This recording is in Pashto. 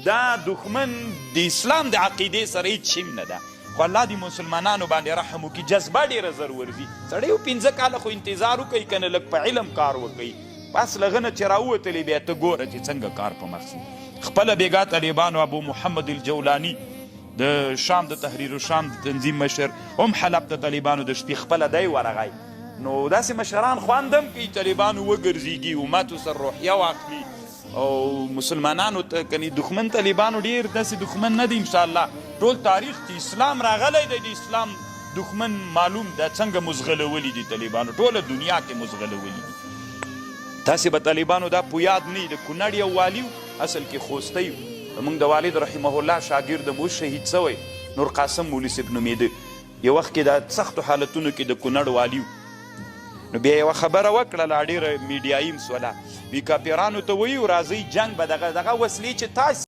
دا دښمن د اسلام د عقیدې سره هېڅ شیم نه ده خو الله دې مسلمانانو باندې رحم وکړي جذبه ډېره زر ورځي سړی یو 15 کاله خو انتظار وکوي که نه لږ په علم کار وکوي بس له هغه نه چې راووتلې بیا ته ګوره چې څنګه کار په مخ ځي خپله بېګا طالبانو ابو محمد الجولاني د شام د تحریر الشام د تنظیم مشر هم حلب ته طالبانو د شپې خپله دی ورغی نو داسې مشران خوند هم کوي طالبانو وګرځېږي امتو سره روحیه واخلي او مسلمانانو ته کني دښمن طالبانو ډېر داسې دښمن نه دی انشاءالله ټول تاریخ چې اسلام راغلی دی د اسلام دښمن معلوم ده څنګه مزغلولي دي طالبانو ټوله دنیا کې مزغلولي دي تاسې به طالبانو دا په یاد نه د کونړ یو والي اصل کې خوستی زموږ د والد رحمه الله شاګرد مو شهید سوی نور قاسم مولي صاحب نومېده یو وخت کې د سختو حالتونو کې د کونړ والي نو بیا یوه خبره وکړه لا ډېره میډیایي مسوله وي کاپیرانو ته وایي راځئ جنګ به دغه وسلې چې تاسې